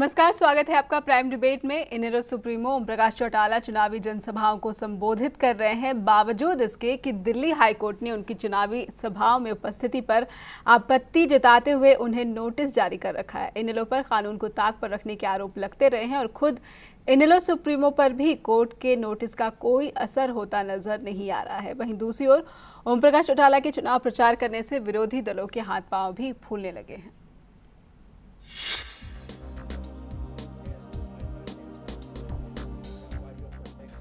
नमस्कार, स्वागत है आपका प्राइम डिबेट में। इनेलो सुप्रीमो ओम प्रकाश चौटाला चुनावी जनसभाओं को संबोधित कर रहे हैं, बावजूद इसके कि दिल्ली हाईकोर्ट ने उनकी चुनावी सभाओं में उपस्थिति पर आपत्ति जताते हुए उन्हें नोटिस जारी कर रखा है। इनेलो पर कानून को ताक पर रखने के आरोप लगते रहे हैं और खुद इनेलो सुप्रीमो पर भी कोर्ट के नोटिस का कोई असर होता नजर नहीं आ रहा है। वहीं दूसरी ओर ओम प्रकाश चौटाला के चुनाव प्रचार करने से विरोधी दलों के हाथ पांव भी फूलने लगे हैं।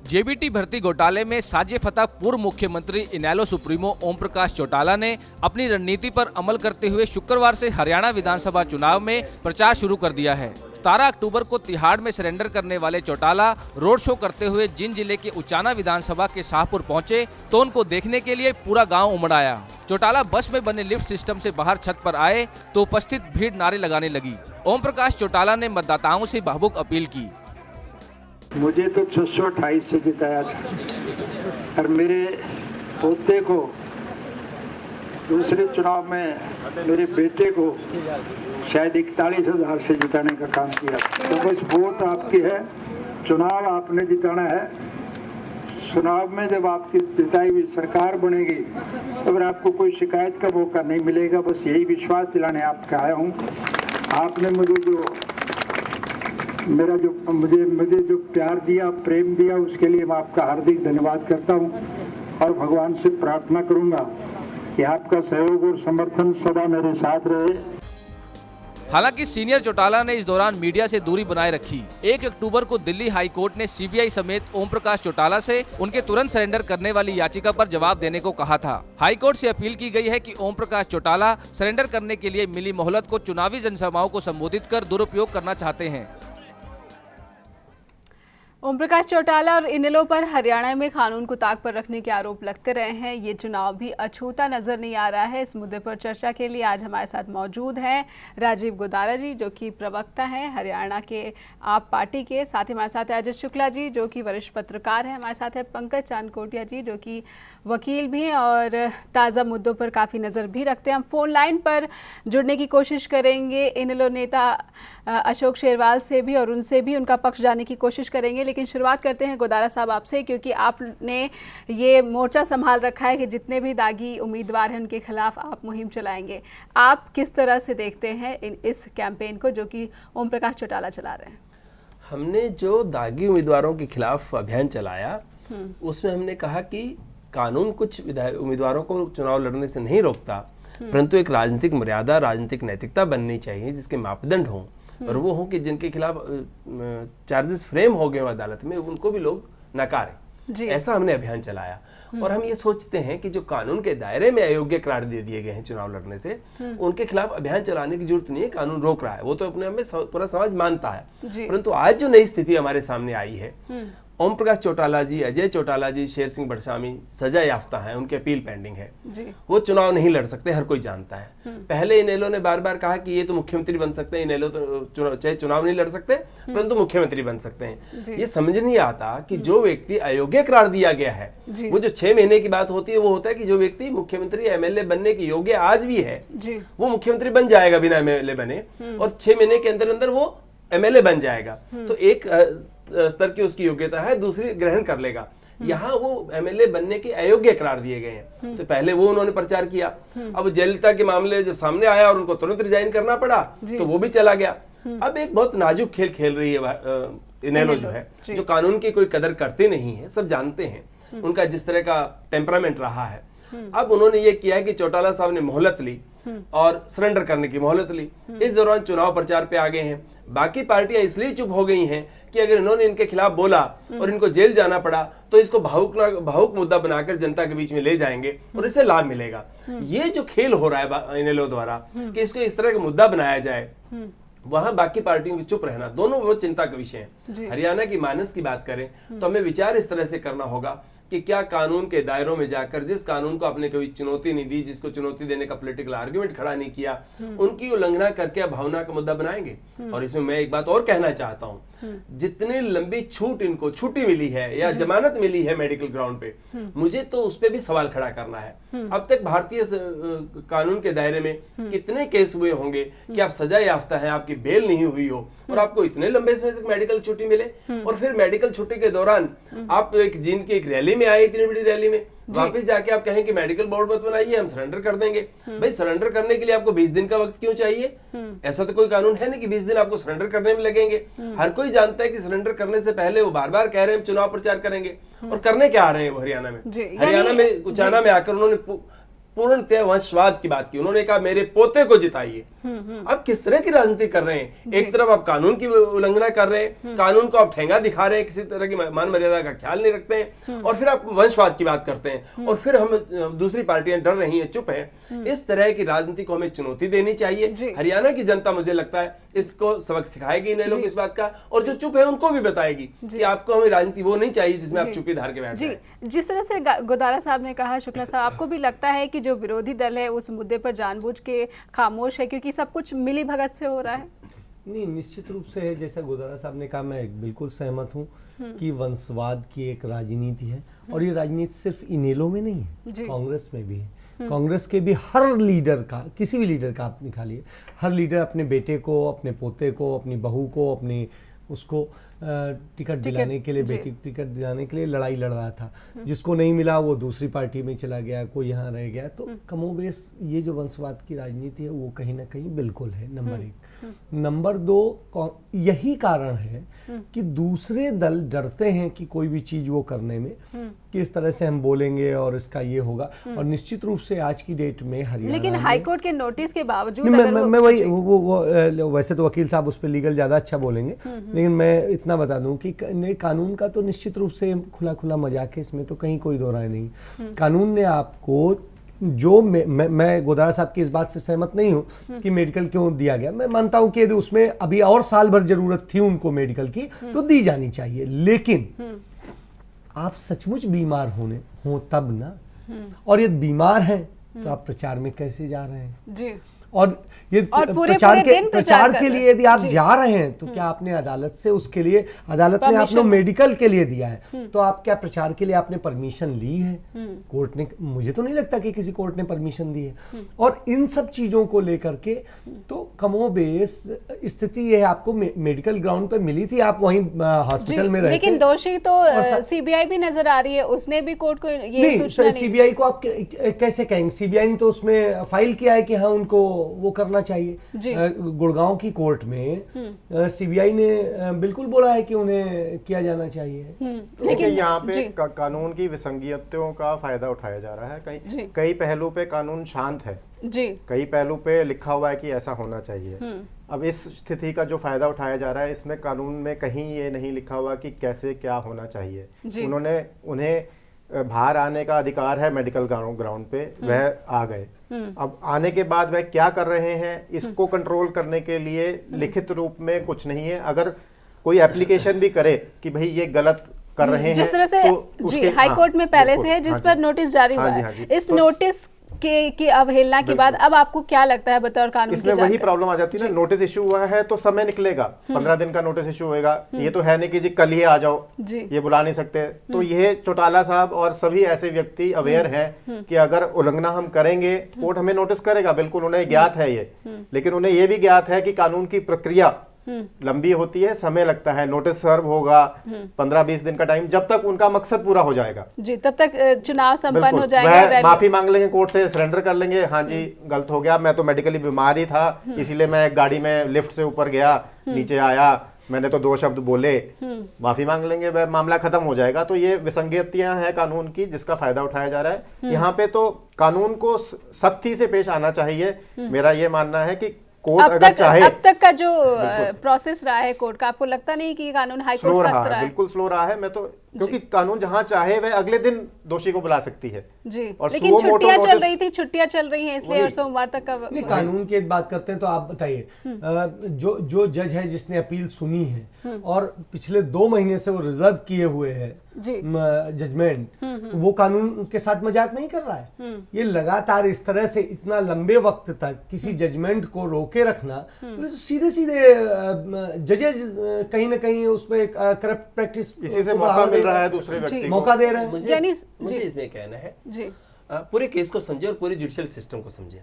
जेबीटी भर्ती घोटाले में साजे फतह पूर्व मुख्यमंत्री इनेलो सुप्रीमो ओम प्रकाश चौटाला ने अपनी रणनीति पर अमल करते हुए शुक्रवार से हरियाणा विधानसभा चुनाव में प्रचार शुरू कर दिया है। 17 अक्टूबर को तिहाड़ में सरेंडर करने वाले चौटाला रोड शो करते हुए जिन जिले के उचाना विधानसभा के शाहपुर पहुंचे तो उनको देखने के लिए पूरा गांव उमड़ आया। चौटाला बस में बने लिफ्ट सिस्टम से बाहर छत पर आए तो उपस्थित भीड़ नारे लगाने लगी। ओम प्रकाश चौटाला ने मतदाताओं से भावुक अपील की। मुझे तो 628 से जिताया था और मेरे पोते को दूसरे चुनाव में मेरे बेटे को शायद 41,000 से जिताने का काम किया। तो बस वोट आपकी है, चुनाव आपने जिताना है। चुनाव में जब आपकी जिताई हुई सरकार बनेगी तो फिर आपको कोई शिकायत का मौका नहीं मिलेगा। बस यही विश्वास दिलाने आपका आया हूँ। आपने मुझे जो प्यार दिया, प्रेम दिया, उसके लिए मैं आपका हार्दिक धन्यवाद करता हूं और भगवान से प्रार्थना करूंगा कि आपका सहयोग और समर्थन सदा मेरे साथ रहे। हालांकि सीनियर चौटाला ने इस दौरान मीडिया से दूरी बनाए रखी। 1 अक्टूबर को दिल्ली हाई कोर्ट ने सीबीआई समेत ओम प्रकाश चौटाला से उनके तुरंत सरेंडर करने वाली याचिका पर जवाब देने को कहा था। हाई कोर्ट से अपील की गई है कि ओम प्रकाश चौटाला सरेंडर करने के लिए मिली मोहलत को चुनावी जनसभाओं को संबोधित कर दुरुपयोग करना चाहते हैं। ओम प्रकाश चौटाला और इनेलो पर हरियाणा में कानून को ताक पर रखने के आरोप लगते रहे हैं। ये चुनाव भी अछूता नजर नहीं आ रहा है। इस मुद्दे पर चर्चा के लिए आज हमारे साथ मौजूद हैं राजीव गोदारा जी, जो कि प्रवक्ता हैं हरियाणा के आप पार्टी के। साथ ही हमारे साथ है अजय शुक्ला जी, जो कि वरिष्ठ पत्रकार हैं। हमारे साथ है पंकज चांदकोटिया जी, जो कि वकील भी हैं और ताज़ा मुद्दों पर काफ़ी नज़र भी रखते हैं। हम फोन लाइन पर जुड़ने की कोशिश करेंगे इनेलो नेता अशोक शेरवाल से भी और उनसे भी उनका पक्ष जानने की कोशिश करेंगे। लेकिन शुरुआत करते हैं गोदारा साहब आपसे, क्योंकि आपने ये मोर्चा संभाल रखा है कि जितने भी दागी उम्मीदवार हैं उनके खिलाफ आप मुहिम चलाएंगे। आप किस तरह से देखते हैं इस कैंपेन को जो कि ओम प्रकाश चौटाला चला रहे हैं? हमने जो दागी उम्मीदवारों के खिलाफ अभियान चलाया उसमें हमने कहा कि कानून कुछ उम्मीदवारों को चुनाव लड़ने से नहीं रोकता, परंतु एक राजनीतिक मर्यादा, राजनीतिक नैतिकता बननी चाहिए जिसके मापदंड हों और वो हो कि जिनके खिलाफ चार्जेस फ्रेम हो गए अदालत में उनको भी लोग नकारें। ऐसा हमने अभियान चलाया और हम ये सोचते हैं कि जो कानून के दायरे में अयोग्य करार दे दिए गए हैं चुनाव लड़ने से, उनके खिलाफ अभियान चलाने की जरूरत नहीं है। कानून रोक रहा है, वो तो अपने में पूरा समाज मानता है। परंतु आज जो नई स्थिति हमारे सामने आई है, ओम प्रकाश चौटाला जी, अजय चौटाला जी, शेर सिंह बड़शामी सजा याफ्ता हैं, उनके अपील पेंडिंग है। वो चुनाव नहीं लड़ सकते, हर कोई जानता है। पहले इनेलो ने बार बार कहा कि ये तो मुख्यमंत्री बन सकते हैं, इनेलो तो चाहे चुनाव नहीं लड़ सकते परंतु मुख्यमंत्री बन सकते हैं। ये समझ नहीं आता कि जो व्यक्ति अयोग्य करार दिया गया है, वो जो 6 महीने की बात होती है वो होता है कि जो व्यक्ति मुख्यमंत्री एमएलए बनने की योग्य आज भी है वो मुख्यमंत्री बन जाएगा बिना एमएलए बने, और 6 महीने के अंदर अंदर वो एमएलए बन जाएगा। तो एक स्तर की उसकी योग्यता है, दूसरी ग्रहण कर लेगा। यहाँ वो एमएलए बनने के अयोग्य करार दिए गए हैं। तो पहले वो उन्होंने प्रचार किया, अब जयललिता के मामले जब सामने आया और उनको तुरंत रिजाइन करना पड़ा तो वो भी चला गया। अब एक बहुत नाजुक खेल खेल रही है इनेलो जो है, जो कानून की कोई कदर करते नहीं है, सब जानते हैं उनका जिस तरह का टेम्परामेंट रहा है। अब उन्होंने ये किया है कि चौटाला साहब ने मोहलत ली और सरेंडर करने की मोहलत ली। इस दौरान चुनाव प्रचार पे आ गए हैं। बाकी पार्टियां इसलिए चुप हो गई हैं कि अगर इन्होंने इनके खिलाफ बोला और इनको जेल जाना पड़ा तो इसको भावुक मुद्दा बनाकर जनता के बीच में ले जाएंगे और इससे लाभ मिलेगा। ये जो खेल हो रहा है इनेलो द्वारा कि इसको इस तरह का मुद्दा बनाया जाए, वहां बाकी पार्टियों की चुप रहना, दोनों बहुत चिंता का विषय है। हरियाणा की मानस की बात करें तो हमें विचार इस तरह से करना होगा कि क्या कानून के दायरों में जाकर जिस कानून को आपने कभी चुनौती नहीं दी, जिसको चुनौती देने का पॉलिटिकल आर्गुमेंट खड़ा नहीं किया, उनकी उल्लंघना करके भावना का मुद्दा बनाएंगे। और इसमें मैं एक बात और कहना चाहता हूं जितनी लंबी छूट इनको छुट्टी मिली है या जमानत मिली है मेडिकल ग्राउंड पे, मुझे तो उस पे भी सवाल खड़ा करना है। अब तक भारतीय कानून के दायरे में कितने केस हुए होंगे कि आप सजा याफ्ता हैं, आपकी बेल नहीं हुई हो और आपको इतने लंबे समय तक मेडिकल छुट्टी मिले, और फिर मेडिकल छुट्टी के दौरान आप जिनकी एक रैली में आए, इतनी बड़ी रैली में वापस जाके आप कहें कि मेडिकल बोर्ड मत बनाइए, हम सरेंडर कर देंगे। भाई सरेंडर करने के लिए आपको 20 दिन का वक्त क्यों चाहिए? ऐसा तो कोई कानून है नहीं कि 20 दिन आपको सरेंडर करने में लगेंगे। हर कोई जानता है कि सरेंडर करने से पहले वो बार बार कह रहे हैं चुनाव प्रचार करेंगे, और करने क्या आ रहे हैं वो हरियाणा में? हरियाणा में उचाना में आकर उन्होंने पूर्णतः वंशवाद की बात की। उन्होंने कहा मेरे पोते को जिताइए। अब किस तरह की राजनीति कर रहे हैं? एक तरफ आप कानून की उल्लंघना कर रहे हैं, कानून को आप ठेंगा दिखा रहे हैं, किसी तरह की मान मर्यादा का ख्याल नहीं रखते हैं, और फिर आप वंशवाद की बात करते हैं, और फिर हम दूसरी पार्टियां डर रही हैं, चुप हैं। इस तरह की राजनीति को हमें चुनौती देनी चाहिए। हरियाणा की जनता मुझे लगता है इसको सबक सिखाएगी इन लोग इस बात का, और जो चुप है उनको भी बताएगी कि आपको हमें राजनीति वो नहीं चाहिए जिसमें आप चुप्पी धार के बैठ जाएं। जिस तरह से गोदारा साहब ने कहा, शुक्ला साहब, आपको भी लगता है कि जो विरोधी दल है उस मुद्दे पर जानबूझ के खामोश है क्योंकि सब कुछ मिली भगत से हो रहा है? नहीं, निश्चित रूप से है। जैसा गोदारा साहब ने कहा, मैं बिल्कुल सहमत हूँ कि वंशवाद की एक राजनीति है, और ये राजनीति सिर्फ इनेलो में नहीं है, कांग्रेस में भी है। कांग्रेस के भी हर लीडर का, किसी भी लीडर का आप निकालिए, हर लीडर अपने बेटे को, अपने पोते को, अपनी बहू को, अपनी उसको टिकट दिलाने के लिए, बेटी टिकट दिलाने के लिए लड़ाई लड़ रहा था। जिसको नहीं मिला वो दूसरी पार्टी में चला गया, कोई यहाँ रह गया। तो कमोबेश ये जो वंशवाद की राजनीति है वो कहीं ना कहीं बिल्कुल है, नंबर एक। नंबर दो, यही कारण है कि दूसरे दल डरते हैं कि कोई भी चीज वो करने में कि इस तरह से हम बोलेंगे और इसका ये होगा। और निश्चित रूप से आज की डेट में हरियाणा, लेकिन हाईकोर्ट के नोटिस के बावजूद मैं वही वो वैसे तो वकील साहब उस पर लीगल ज्यादा अच्छा बोलेंगे, लेकिन मैं इतना बता दूं कि कानून का तो निश्चित रूप से खुला खुला मजाक है, इसमें तो कहीं कोई दो राय नहीं। कानून ने आपको जो मैं गोदारा साहब की इस बात से सहमत नहीं हूं कि मेडिकल क्यों दिया गया। मैं मानता हूं कि यदि उसमें अभी और साल भर जरूरत थी उनको मेडिकल की तो दी जानी चाहिए, लेकिन आप सचमुच बीमार हो तब ना, और यदि बीमार हैं तो आप प्रचार में कैसे जा रहे हैं जी? और ये प्रचार के लिए यदि आप जा रहे हैं तो क्या आपने अदालत से उसके लिए, अदालत ने आपको मेडिकल के लिए दिया है, तो आप क्या प्रचार के लिए आपने परमिशन ली है? कोर्ट ने, मुझे तो नहीं लगता कि किसी कोर्ट ने परमिशन दी है। और इन सब चीजों को लेकर के तो कमोबेश स्थिति ये है, आपको मेडिकल ग्राउंड पे मिली थी, आप वहीं हॉस्पिटल में रहे, लेकिन दोषी तो सीबीआई भी नजर आ रही है, उसने भी कोर्ट को ये सूचना नहीं। सीबीआई को आप कैसे कहेंगे? सीबीआई ने तो उसमें फाइल किया है कि हाँ उनको वो करना चाहिए। गुड़गांव की कोर्ट में सीबीआई ने बिल्कुल बोला है कि उन्हें किया जाना चाहिए। लेकिन यहाँ पे कानून की विसंगतियों का फायदा उठाया जा रहा है। कई पहलू पे कानून शांत है जी, कई पहलू पे लिखा हुआ है कि ऐसा होना चाहिए। अब इस स्थिति का जो फायदा उठाया जा रहा है, इसमें कानून में कहीं ये नहीं लिखा हुआ कि कैसे क्या होना चाहिए। उन्हें बाहर आने का अधिकार है मेडिकल ग्राउंड पे, वह आ गए। अब आने के बाद वह क्या कर रहे हैं इसको कंट्रोल करने के लिए लिखित रूप में कुछ नहीं है। अगर कोई एप्लीकेशन भी करे कि भाई ये गलत कर रहे हैं, जिस तरह से तो जी हाईकोर्ट में पहले से है जिस पर नोटिस जारी हुआ है, इस नोटिस की अवहेलना के बाद अब आपको क्या लगता है बतौर कानून इसमें वही प्रॉब्लम आ जाती है ना, नोटिस इशू हुआ है तो समय निकलेगा, 15 दिन का नोटिस इशू होएगा। ये तो है नहीं कि जी कल ही आ जाओ, ये बुला नहीं सकते। तो ये चौटाला साहब और सभी ऐसे व्यक्ति अवेयर हैं कि अगर उल्लंघना हम करेंगे कोर्ट हमें नोटिस करेगा, बिल्कुल उन्हें ज्ञात है ये। लेकिन उन्हें ये भी ज्ञात है कि कानून की प्रक्रिया लंबी होती है, समय लगता है, नोटिस सर्व होगा, 15-20 दिन का टाइम, जब तक उनका मकसद पूरा हो जाएगा जी, तब तक चुनाव संपन्न हो जाएगा। माफी मांग लेंगे कोर्ट से, सरेंडर कर लेंगे, हाँ जी गलत हो गया, मैं तो मेडिकली बीमार ही था, इसीलिए मैं गाड़ी में लिफ्ट से ऊपर गया, नीचे आया, मैंने तो 2 शब्द बोले, माफी मांग लेंगे, वह मामला खत्म हो जाएगा। तो ये विसंगतियां हैं कानून की जिसका फायदा उठाया जा रहा है। यहाँ पे तो कानून को सख्ती से पेश आना चाहिए। मेरा ये मानना है कि कोर्ट अगर चाहे, अब तक का जो प्रोसेस रहा है कोर्ट का, आपको लगता नहीं कि कानून हाई कोर्ट सख्त रहा है? बिल्कुल स्लो रहा है। मैं तो क्योंकि कानून जहां चाहे वह अगले दिन दोषी को बुला सकती है जी। और लेकिन छुट्टियां चल रही थी, छुट्टियां चल रही हैं, इसलिए सोमवार तक का नहीं, कानून की बात करते हैं तो आप बताइए, जो जज है जिसने अपील सुनी है और पिछले 2 महीने से वो रिजर्व किए हुए है जजमेंट, तो वो कानून के साथ मजाक नहीं कर रहा है। ये लगातार इस तरह से इतना लंबे वक्त तक किसी जजमेंट को रोके रखना, तो सीधे सीधे जजेस कहीं ना कहीं उसमें करप्ट प्रैक्टिस, इसी से मौका मिल रहा है दूसरे व्यक्ति को, मौका दे रहे हैं। मुझे इसमें कहना है जी, पूरे केस को समझे और पूरे जुडिशियल सिस्टम को समझे।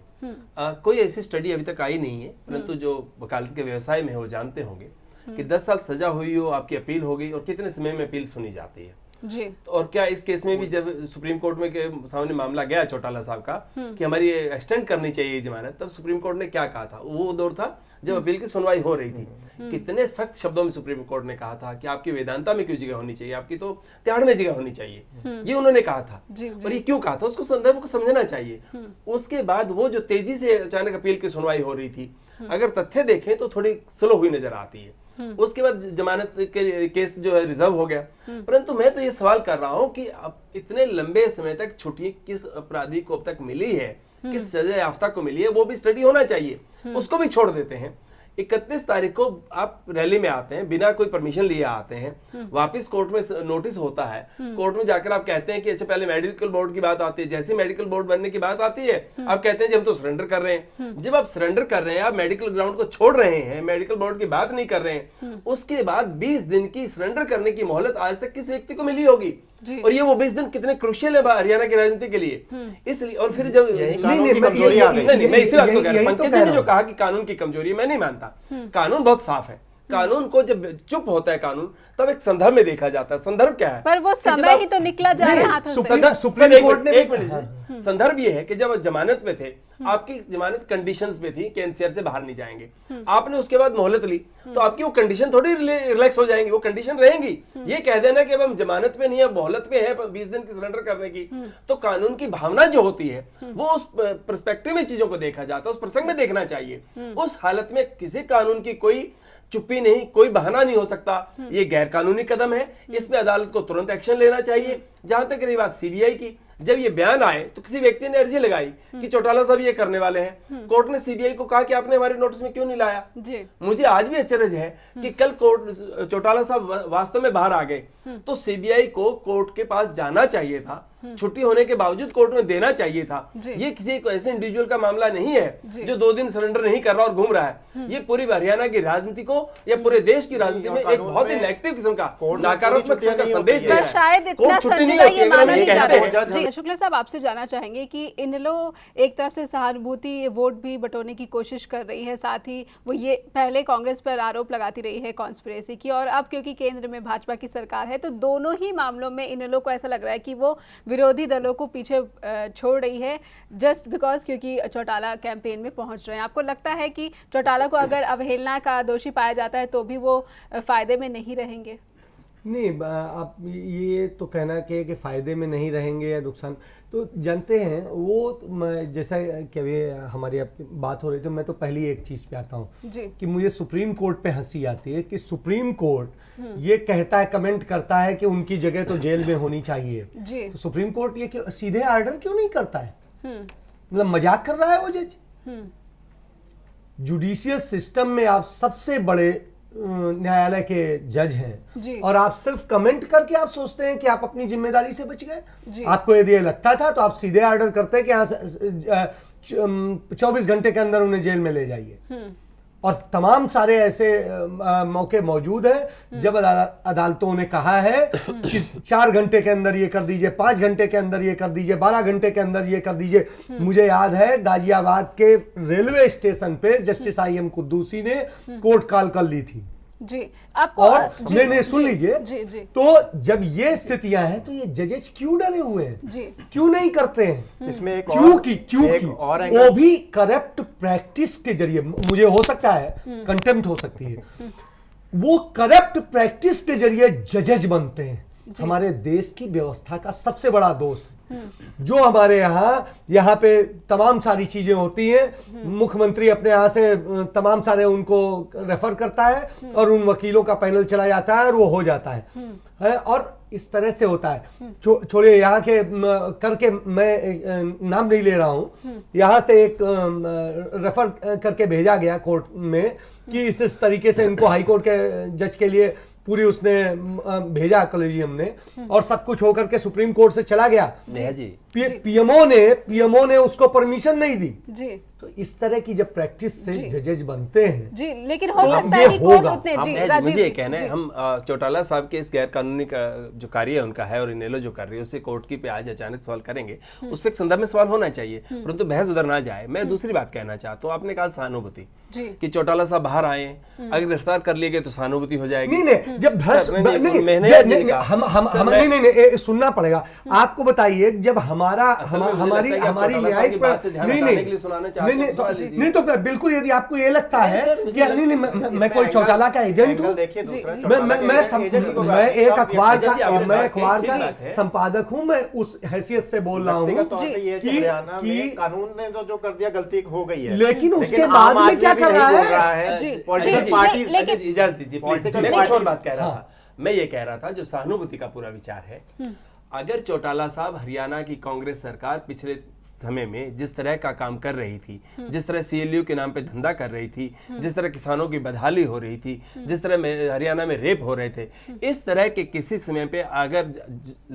कोई ऐसी स्टडी अभी तक आई नहीं है, परंतु जो वकालत के व्यवसाय में है वो जानते होंगे कि 10 साल सजा हुई हो, आपकी अपील हो गई और कितने समय में अपील सुनी जाती है जी। तो और क्या इस केस में भी जब सुप्रीम कोर्ट में के सामने मामला गया चौटाला साहब का कि हमारी एक्सटेंड करनी चाहिए जमानत, तब सुप्रीम कोर्ट ने क्या कहा था? वो दौर था जब अपील की सुनवाई हो रही थी। कितने सख्त शब्दों में सुप्रीम कोर्ट ने कहा था कि आपकी वेदांता में क्यों जगह होनी चाहिए, आपकी तो तिहाड़ में जगह होनी चाहिए, ये उन्होंने कहा था। और ये क्यों कहा था, उसको संदर्भ को समझना चाहिए। उसके बाद वो जो तेजी से अचानक अपील की सुनवाई हो रही थी, अगर तथ्य देखें तो थोड़ी स्लो हुई नजर आती है। उसके बाद जमानत के केस जो है रिजर्व हो गया। परंतु मैं तो ये सवाल कर रहा हूं कि अब इतने लंबे समय तक छुट्टी किस अपराधी को अब तक मिली है, किस सजा याफ्ता को मिली है, वो भी स्टडी होना चाहिए। उसको भी छोड़ देते हैं। 31 तारीख को आप रैली में आते हैं, बिना कोई परमिशन लिए आते हैं, वापस कोर्ट में नोटिस होता है, कोर्ट में जाकर आप कहते हैं कि अच्छा पहले मेडिकल बोर्ड की बात आती है, जैसे मेडिकल बोर्ड बनने की बात आती है आप कहते हैं जी हम तो सरेंडर कर रहे हैं। जब आप सरेंडर कर रहे हैं, आप मेडिकल ग्राउंड को छोड़ रहे हैं, मेडिकल बोर्ड की बात नहीं कर रहे हैं, उसके बाद 20 दिन की सरेंडर करने की मोहलत आज तक किस व्यक्ति को मिली होगी? और ये वो 20 दिन कितने क्रुशियल है हरियाणा की राजनीति के लिए। इसलिए और फिर जब मैं इसी बात को कह रहा हूं, पंकज जी ने जो कहा कि कानून की कमजोरी, मैं नहीं मानता। कानून बहुत साफ है। कानून को जब चुप होता है कानून, तब एक संदर्भ में देखा जाता है। संदर्भ क्या है? पर वो समय ही तो निकला जा रहा है हाथों से। सुप्रीम कोर्ट ने एक मिनट, संदर्भ ये है कि जब जमानत में थे, आपकी जमानत कंडीशंस में थी कि एनसीआर से बाहर नहीं जाएंगे, आपने उसके बाद मोहलत ली, तो आपकी वो कंडीशन थोड़ी रिलैक्स हो जाएंगी, वो कंडीशन रहेंगी। ये कह देना कि अब हम जमानत पे नहीं है, मोहलत पे है 20 दिन की सरेंडर करने की, तो कानून की भावना जो होती है वो उस पर्सपेक्टिव में चीजों को देखा जाता है, उस प्रसंग में देखना चाहिए। उस हालत में किसी कानून की कोई चुप्पी नहीं, कोई बहाना नहीं हो सकता। ये गैर कानूनी कदम है, इस पे अदालत को तुरंत एक्शन लेना चाहिए। जहां तक रही बात सीबीआई की, जब ये बयान आए तो किसी व्यक्ति ने अर्जी लगाई कि चौटाला साहब ये करने वाले हैं। कोर्ट ने सीबीआई को कहा कि आपने हमारे नोटिस में क्यों नहीं लाया? मुझे आज भी अचरज है कि कल कोर्ट चौटाला साहब वास्तव में बाहर आ गए तो सीबीआई को कोर्ट के पास जाना चाहिए था, छुट्टी होने के बावजूद कोर्ट में देना चाहिए था। ये किसी ऐसे इंडिविजुअल का मामला नहीं है जो 2 दिन सरेंडर नहीं कर रहा और घूम रहा है। ये पूरी हरियाणा की राजनीति को या पूरे देश की राजनीति में एक बहुत ही नेगेटिव किस्म का नकारात्मक किस्म का संदेश दे रहा है। शायद इतना संजीदा ये माना नहीं जा रहा है। शुक्ला साहब, आपसे जानना चाहेंगे कि इनेलो एक तरफ से सहानुभूति वोट भी बटोरने की कोशिश कर रही है, साथ ही वो ये पहले कांग्रेस पर आरोप लगाती रही है कॉन्स्पिरेसी की, और अब क्योंकि केंद्र में भाजपा की सरकार है तो दोनों ही मामलों में इनेलो को ऐसा लग रहा है कि वो विरोधी दलों को पीछे छोड़ रही है, जस्ट बिकॉज क्योंकि चौटाला कैंपेन में पहुंच रहे हैं। आपको लगता है कि चौटाला को अगर अवहेलना का दोषी पाया जाता है तो भी वो फायदे में नहीं रहेंगे? नहीं, आप ये तो कहना कि फायदे में नहीं रहेंगे या नुकसान, तो जानते हैं वो जैसा कि अभी हमारी बात हो रही, तो मैं तो पहली एक चीज़ पे आता हूँ कि मुझे सुप्रीम कोर्ट पे हंसी आती है कि सुप्रीम कोर्ट ये कहता है, कमेंट करता है कि उनकी जगह तो जेल में होनी चाहिए। तो सुप्रीम कोर्ट ये सीधे ऑर्डर क्यों नहीं करता है? मतलब मजाक कर रहा है वो जज? जुडिशियल सिस्टम में आप सबसे बड़े न्यायालय के जज हैं और आप सिर्फ कमेंट करके आप सोचते हैं कि आप अपनी जिम्मेदारी से बच गए। आपको यदि ये लगता था तो आप सीधे ऑर्डर करते हैं कि यहाँ 24 घंटे के अंदर उन्हें जेल में ले जाइए। और तमाम सारे ऐसे मौके मौजूद हैं जब अदालतों ने कहा है कि 4 घंटे के अंदर ये कर दीजिए, 5 घंटे के अंदर ये कर दीजिए, 12 घंटे के अंदर ये कर दीजिए। मुझे याद है गाजियाबाद के रेलवे स्टेशन पे जस्टिस आई एम कुद्दूसी ने कोर्ट कॉल कर ली थी जी। आपको और नहीं सुन लीजिए, तो जब ये स्थितियां हैं तो ये जजेस क्यों डरे हुए हैं जी? क्यों नहीं करते हैं? इसमें एक क्योंकि वो भी करप्ट प्रैक्टिस के जरिए, मुझे हो सकता है कंटेम्प्ट हो सकती है, वो करप्ट प्रैक्टिस के जरिए जजेस बनते हैं। हमारे देश की व्यवस्था का सबसे बड़ा दोष है जो हमारे यहाँ पे तमाम सारी चीजें होती हैं, मुख्यमंत्री अपने यहाँ से तमाम सारे उनको रेफर करता है और उन वकीलों का पैनल चला जाता है और वो हो जाता है और इस तरह से होता है। छोड़िए यहाँ के करके मैं नाम नहीं ले रहा हूँ, यहाँ से एक रेफर करके भेजा गया कोर्ट में कि इस तरीके से इनको हाई कोर्ट के जज के लिए पूरी उसने भेजा कॉलेजियम ने और सब कुछ होकर के सुप्रीम कोर्ट से चला गया जी। पीएमओ ने उसको परमिशन नहीं दी जी। तो इस तरह की जब प्रैक्टिस से जजेज बनते हैं जी, लेकिन हो सकता है कि कोर्ट उतने जी मुझे ये कहना है हम चौटाला साहब के इस गैर कानूनी का जो कार्य है उनका है और इनेलो जो कर रही है उससे कोर्ट की पे आज अचानक सवाल करेंगे, उस पर एक संदर्भ में सवाल होना चाहिए, परंतु बहस उधर ना जाए। मैं दूसरी बात कहना चाहता हूँ, आपने कहा सहानुभूति कि चौटाला साहब बाहर आए, अगर गिरफ्तार कर लिए गए तो सहानुभूति हो जाएगी। नहीं, जब भ्रष्ट नहीं सुनना पड़ेगा आपको। बताइए जब हमारी न्यायिक नहीं तो बिल्कुल, यदि आपको ये लगता है कि नहीं मैं कोई चौटाला का एजेंट हूँ, मैं एक अखबार का संपादक हूँ, मैं उस हैसियत से बोल रहा हूँ कि कानून ने जो कर दिया गलती हो गई है, लेकिन उसके बाद में क्या कर रहा है पॉलिटिकल पार्टी। इजाजत दीजिए प्लीज, मैं कुछ और बात कह रहा था। मैं ये कह रहा था जो सहानुभूति का पूरा विचार है, अगर चौटाला साहब हरियाणा की कांग्रेस सरकार पिछले समय में जिस तरह का काम कर रही थी, जिस तरह सीएलयू के नाम पे धंधा कर रही थी, जिस तरह किसानों की बदहाली हो रही थी, जिस तरह हरियाणा में रेप हो रहे थे, इस तरह के किसी समय पे अगर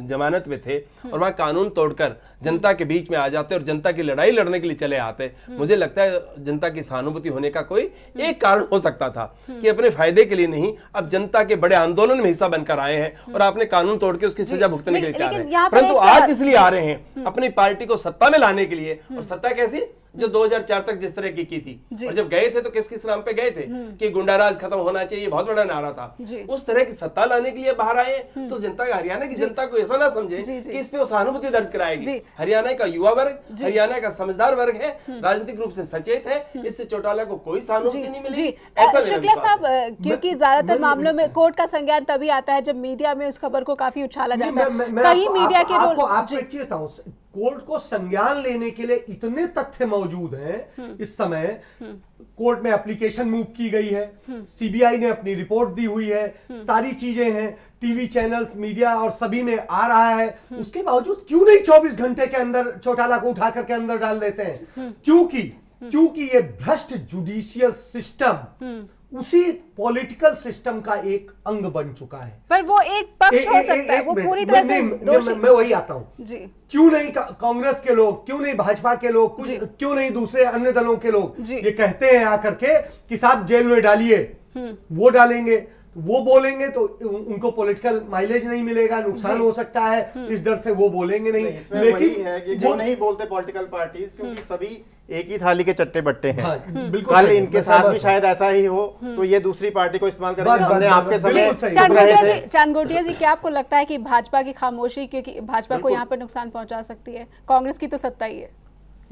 जमानत में थे और वहां कानून तोड़कर जनता के बीच में आ जाते और जनता की लड़ाई लड़ने के लिए चले आते, मुझे लगता है जनता की सहानुभूति होने का कोई एक कारण हो सकता था कि अपने फायदे के लिए नहीं, अब जनता के बड़े आंदोलन में हिस्सा बनकर आए हैं और आपने कानून तोड़ के उसकी सजा भुगतने के लिए तैयार है। परंतु आज इसलिए आ रहे हैं अपनी पार्टी को सत्ता में लाने के लिए, और सत्ता कैसी जो 2004 तक जिस तरह की थी, और जब गए थे तो किस नाम पे गए थे कि गुंडाराज खत्म होना चाहिए, बहुत बड़ा नारा था। उस तरह की सत्ता लाने के लिए बाहर आए तो जनता का, हरियाणा की जनता को ऐसा ना समझे कि इस पे वो सहानुभूति दर्ज कराएगी। हरियाणा का युवा वर्ग, हरियाणा का समझदार वर्ग है, राजनीतिक रूप से सचेत है, इससे चौटाला को कोई सहानुभूति नहीं मिलेगी। ऐसा शुक्ला साहब, क्योंकि ज्यादातर मामलों में कोर्ट का संज्ञान तभी आता है जब मीडिया में उस खबर को काफी उछाला जाता है, कहीं मीडिया के आपको एक चीज बताऊं, कोर्ट को संज्ञान लेने के लिए इतने तथ्य मौजूद हैं। इस समय कोर्ट में एप्लीकेशन मूव की गई है, सीबीआई ने अपनी रिपोर्ट दी हुई है, सारी चीजें हैं, टीवी चैनल्स, मीडिया और सभी में आ रहा है। उसके बावजूद क्यों नहीं 24 घंटे के अंदर चौटाला को उठा करके अंदर डाल देते हैं? क्योंकि ये भ्रष्ट जुडिशियल सिस्टम उसी पॉलिटिकल सिस्टम का एक अंग बन चुका है। पर वो एक पक्ष हो सकता है, वो पूरी तरह से दोषी। मैं वही आता हूं जी। क्यों नहीं कांग्रेस के लोग, क्यों नहीं भाजपा के लोग, क्यों नहीं दूसरे अन्य दलों के लोग ये कहते हैं आकर के कि साहब जेल में डालिए, वो डालेंगे, वो बोलेंगे तो उनको पॉलिटिकल माइलेज नहीं मिलेगा, नुकसान हो सकता है, इस डर से वो बोलेंगे नहीं। लेकिन है कि जो नहीं बोलते पॉलिटिकल पार्टीज, क्योंकि सभी एक ही थाली के चट्टे बट्टे हैं। कल इनके साथ भी शायद ऐसा ही हो तो ये दूसरी पार्टी को इस्तेमाल करेंगे। हमने आपके समय चांदगोटिया जी, क्या आपको लगता है कि भाजपा की खामोशी क्योंकि भाजपा को यहाँ पर नुकसान पहुंचा सकती है? कांग्रेस की तो सत्ता ही है।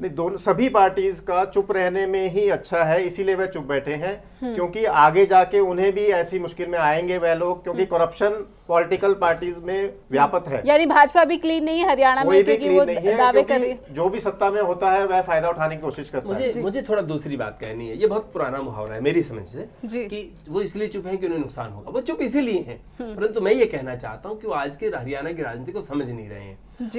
नहीं, दोनों सभी पार्टीज का चुप रहने में ही अच्छा है, इसीलिए वह चुप बैठे हैं, क्योंकि आगे जाके उन्हें भी ऐसी मुश्किल में आएंगे वह लोग, क्योंकि करप्शन पॉलिटिकल पार्टीज में व्यापक है। यानी भाजपा भी क्लीन नहीं है हरियाणा में, क्योंकि वो दावे कर रही है। जो भी सत्ता में होता है वह फायदा उठाने की कोशिश करता है। मुझे थोड़ा दूसरी बात कहनी है, ये बहुत पुराना मुहावरा है मेरी समझ से कि वो इसलिए चुप है कि उन्हें नुकसान होगा। वो चुप इसीलिए है, परंतु मैं ये कहना चाहता हूँ कि वो आज के हरियाणा की राजनीति को समझ नहीं रहे हैं।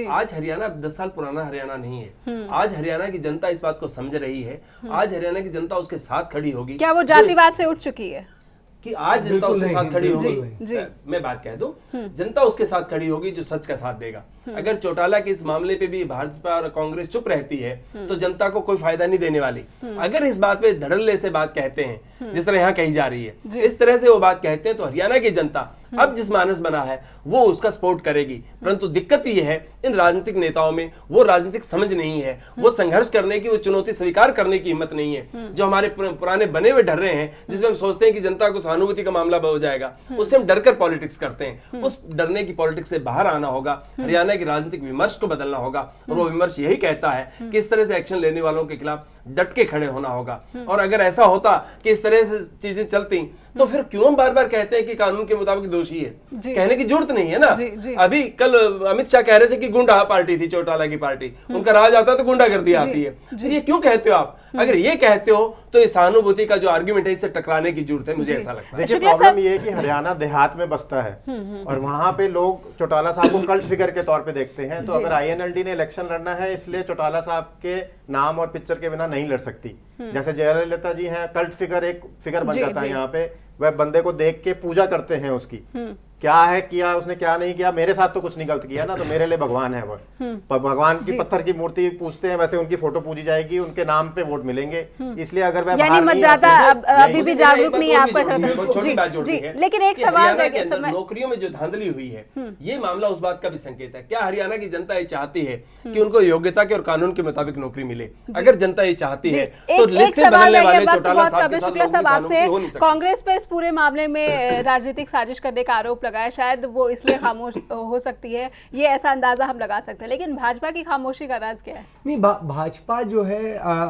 आज हरियाणा 10 साल पुराना हरियाणा नहीं है। आज हरियाणा की जनता इस बात को समझ रही है। आज हरियाणा की जनता उसके साथ खड़ी होगी। क्या वो जातिवाद से उठ चुकी है कि आज जनता उसके साथ खड़ी होगी? मैं बात कह दूं, जनता उसके साथ खड़ी होगी जो सच का साथ देगा। अगर चौटाला के इस मामले पे भी भाजपा और कांग्रेस चुप रहती है तो जनता को कोई फायदा नहीं देने वाली। अगर इस बात पे धड़ल्ले से बात कहते हैं जिस तरह यहाँ कही जा रही है, इस तरह से वो बात कहते हैं, तो हरियाणा की जनता अब जिस मानस बना है वो उसका सपोर्ट करेगी। परंतु दिक्कत ये है इन राजनीतिक नेताओं में वो राजनीतिक समझ नहीं है, वो संघर्ष करने की, वो चुनौती स्वीकार करने की हिम्मत नहीं है। जो हमारे पुराने बने हुए डर रहे हैं, जिसमें हम सोचते हैं कि जनता को सहानुभूति का मामला हो जाएगा, उससे हम डरकर पॉलिटिक्स करते हैं। उस डरने की पॉलिटिक्स से बाहर आना होगा, हरियाणा की राजनीतिक विमर्श को बदलना होगा। और वो विमर्श यही कहता है कि इस तरह से एक्शन लेने वालों के खिलाफ डट के खड़े होना होगा। और अगर ऐसा होता कि इस तरह से चीजें चलती तो फिर क्यों हम बार बार कहते हैं कि कानून के मुताबिक दोषी है? कहने की जरूरत नहीं है ना। अभी कल अमित शाह कह रहे थे कि गुंडा पार्टी थी चौटाला की पार्टी, उनका राज आता तो गुंडागर्दी आती है। फिर ये क्यों कहते हो आप? अगर ये कहते हो तो ये सहानुभूति का जो आर्ग्यूमेंट है इससे टकराने की जरूरत है, मुझे ऐसा लगता है। देखिए प्रॉब्लम ये है कि हरियाणा देहात में बसता है और वहां पे लोग चौटाला साहब को कल्ट फिगर के तौर पे देखते हैं। तो अगर INLD ने इलेक्शन लड़ना है इसलिए चौटाला साहब के नाम और पिक्चर के बिना नहीं लड़ सकती। जैसे जयललिता जी हैं, कल्ट फिगर एक फिगर बन जाता है यहाँ पे। वह बंदे को देख के पूजा करते हैं उसकी, क्या है किया उसने, क्या नहीं किया। मेरे साथ तो कुछ नहीं गलत किया ना, तो मेरे लिए भगवान है वो। भगवान की पत्थर की मूर्ति पूजते हैं, वैसे उनकी फोटो पूजी जाएगी, उनके नाम पे वोट मिलेंगे। इसलिए अगर वह यानी मतदाता अभी भी जागरूक नहीं है, आपको ऐसा लगता है? छोटी बात जोड़नी है, लेकिन एक सवाल है कि नौकरियों में जो धांधली हुई है, ये मामला उस बात का भी संकेत है। क्या हरियाणा की जनता ये चाहती है कि उनको योग्यता के और कानून के मुताबिक नौकरी मिले? अगर जनता ये चाहती है तो लिस्ट में बदलने वाले चौटाला साहब के साथ आपसे कांग्रेस पर इस पूरे मामले में राजनीतिक साजिश करने का आरोप लगाया, शायद वो इसलिए खामोश हो सकती है, ये ऐसा अंदाजा हम लगा सकते हैं। लेकिन भाजपा की खामोशी का राज क्या है? नहीं, भाजपा जो है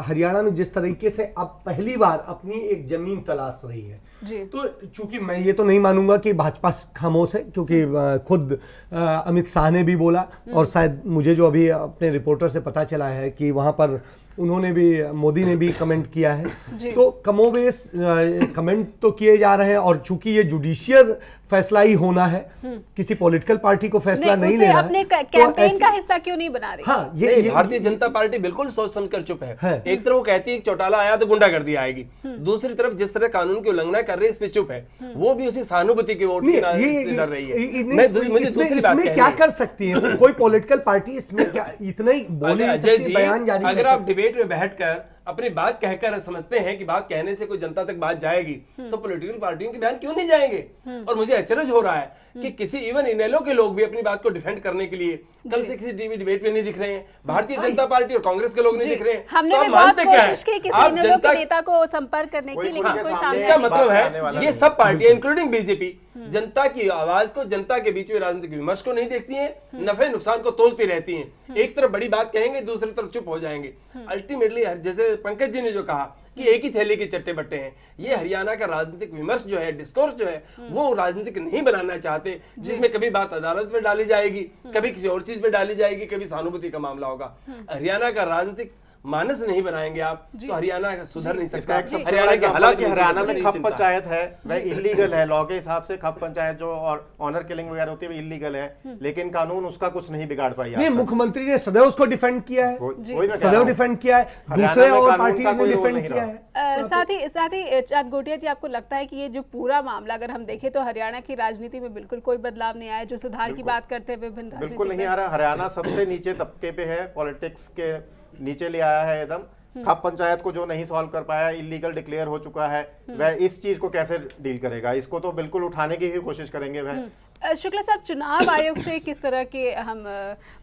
हरियाणा में जिस तरीके से अब पहली बार अपनी एक जमीन तलाश रही है जी। तो चूंकि मैं ये तो नहीं मानूंगा कि भाजपा खामोश है, क्योंकि खुद अमित शाह ने भी बोला और शायद मुझे जो अभी अपने रिपोर्टर से पता चला है कि वहां पर उन्होंने भी, मोदी ने भी कमेंट किया है। तो कमोबेश कमेंट तो किए जा रहे हैं। और चूंकि ये जुडिशियल फैसला ही होना है, किसी पॉलिटिकल पार्टी को फैसला नहीं लेना अपने कैंपेन का हिस्सा क्यों नहीं बना रही? हाँ, ये भारतीय जनता पार्टी बिल्कुल सोच समझकर चुप है। एक तरफ वो कहती है चौटाला आया तो गुंडागर्दी आएगी, दूसरी तरफ जिस तरह कानून की उल्लंघना कर रही है इस पे चुप है। वो भी उसी सहानुभूति के वोट से डर रही है। इसमें क्या कर सकती है कोई पॉलिटिकल पार्टी? इसमें क्या इतना ही बोले बयान जारी? अगर आप डिबेट में बैठकर अपनी बात कहकर समझते हैं कि बात कहने से कोई जनता तक बात जाएगी, तो पॉलिटिकल पार्टियों के बयान क्यों नहीं जाएंगे? और मुझे अचरज हो रहा है कि किसी इवन इनेलो के लोग भी अपनी बात को डिफेंड करने के लिए कल से किसी टीवी डिबेट में नहीं दिख रहे हैं। भारतीय जनता पार्टी और कांग्रेस के लोग नहीं दिख रहे हैं। हमने भी बहुत कोशिश की किसी इनेलो के नेता को संपर्क करने की, लेकिन कोई सामने। इसका मतलब है ये सब पार्टियां इंक्लूडिंग बीजेपी जनता की आवाज को, जनता के बीच में राजनीतिक विमर्श को नहीं देखती हैं, नफे नुकसान को तोलती रहती हैं। एक तरफ बड़ी बात कहेंगे, दूसरी तरफ चुप हो जाएंगे। अल्टीमेटली जैसे पंकज जी ने जो कहा कि एक ही थैली के चट्टे बट्टे हैं, ये हरियाणा का राजनीतिक विमर्श जो है, डिस्कोर्स जो है, वो राजनीतिक नहीं बनाना चाहते, जिसमें कभी बात अदालत में डाली जाएगी, कभी किसी और चीज में डाली जाएगी, कभी सहानुभूति का मामला होगा। हरियाणा का राजनीतिक मानस नहीं बनाएंगे आप तो हरियाणा सुधर नहीं सकता। हरियाणा के हालात हरियाणा में खप पंचायत है, वह इलीगल है। लॉ के हिसाब से खप पंचायत जो और ऑनर किलिंग वगैरह होती है वो इलीगल है, लेकिन कानून उसका कुछ नहीं बिगाड़ पाई। नहीं, मुख्यमंत्री ने सदैव उसको डिफेंड किया है, सदैव डिफेंड किया है, दूसरे और पार्टी ने डिफेंड किया है। साथ ही चाँद गोटिया जी, आपको लगता है कि ये जो पूरा मामला अगर हम देखें तो हरियाणा की राजनीति में बिल्कुल कोई बदलाव नहीं आया, जो सुधार की बात करते हैं विभिन्न बिल्कुल नहीं आ रहा। हरियाणा सबसे नीचे तबके पे है, पॉलिटिक्स के नीचे ले आया है एकदम। खप पंचायत को जो नहीं सॉल्व कर पाया, इलीगल डिक्लेयर हो चुका है, वह इस चीज को कैसे डील करेगा? इसको तो बिल्कुल उठाने की ही कोशिश करेंगे वह। शुक्ला साहब, चुनाव आयोग से किस तरह के हम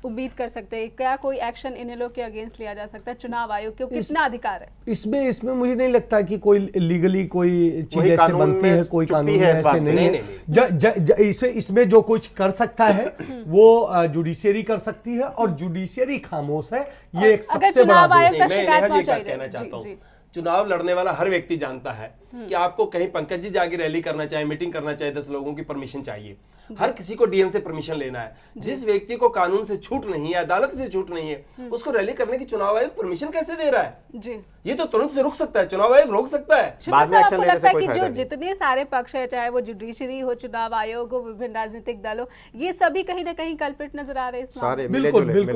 उम्मीद कर सकते हैं? क्या कोई एक्शन इनेलो के अगेंस्ट लिया जा सकता है? चुनाव आयोग को कितना अधिकार है इसमें मुझे नहीं लगता कि कोई लीगली कोई चीज ऐसे बनती है, कोई कानून में ऐसे नहीं है। इसमें जो कुछ कर सकता है वो जुडिशियरी कर सकती है, और जुडिशियरी खामोश है। ये एक सबसे बड़ा कहना चाहता हूँ, चुनाव लड़ने वाला हर व्यक्ति जानता है कि आपको कहीं पंकज जी जाके रैली करना चाहिए, मीटिंग करना चाहिए, 10 लोगों की परमिशन चाहिए। हर किसी को डीएम से परमिशन लेना है। जिस व्यक्ति को कानून से छूट नहीं है, अदालत से छूट नहीं है, उसको रैली करने की चुनाव आयोग परमिशन कैसे दे रहा है? जी, ये तो तुरंत से रुक सकता है, चुनाव आयोग रोक सकता है। बाद में एक्शन लेने से कोई फायदा नहीं। जो जितने सारे पक्ष है, चाहे वो जुडिशरी हो, चुनाव आयोग हो, विभिन्न राजनीतिक दल हो, ये सभी कहीं ना कहीं कल्प्रिट नजर आ रहे हैं।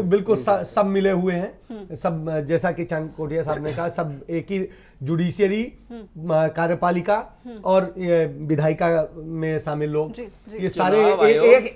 बिल्कुल सब मिले हुए हैं। सब, जैसा कि चाँद गोटिया साहब ने कहा, सब एक ही जुडिशियरी, कार्यपालिका और विधायिका में शामिल लोग, ये सारे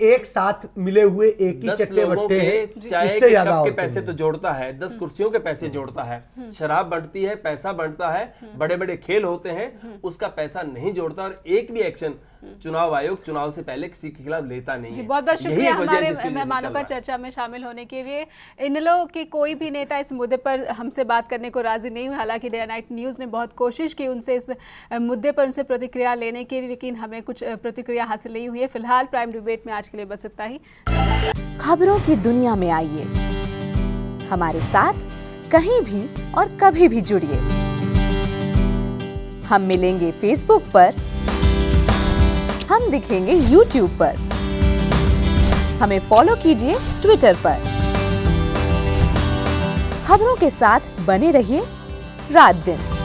एक साथ मिले हुए एक ही चट्टे बट्टे हैं। इससे ज्यादा के पैसे तो जोड़ता है, 10 कुर्सियों के पैसे जोड़ता है, शराब बढ़ती है, पैसा बढ़ता है, बड़े बड़े खेल होते हैं, उसका पैसा नहीं जोड़ता। और एक भी एक्शन चुनाव आयोग चुनाव से पहले किसी के खिलाफ लेता नहीं है। बहुत बहुत शुक्रिया हमारे मेहमानों का चर्चा में शामिल होने के लिए। इनेलो के कोई भी नेता इस मुद्दे पर हमसे बात करने को राजी नहीं हुए। हालांकि डे नाइट न्यूज़ ने बहुत कोशिश की उनसे इस मुद्दे पर उनसे प्रतिक्रिया लेने के लिए, लेकिन हमें कुछ प्रतिक्रिया हासिल नहीं हुई है। फिलहाल प्राइम डिबेट में आज के लिए बस इतना ही। खबरों की दुनिया में आइए, हमारे साथ कहीं भी और कभी भी जुड़िए। हम मिलेंगे फेसबुक पर, हम दिखेंगे यूट्यूब पर, हमें फॉलो कीजिए ट्विटर पर। खबरों के साथ बने रहिए रात दिन।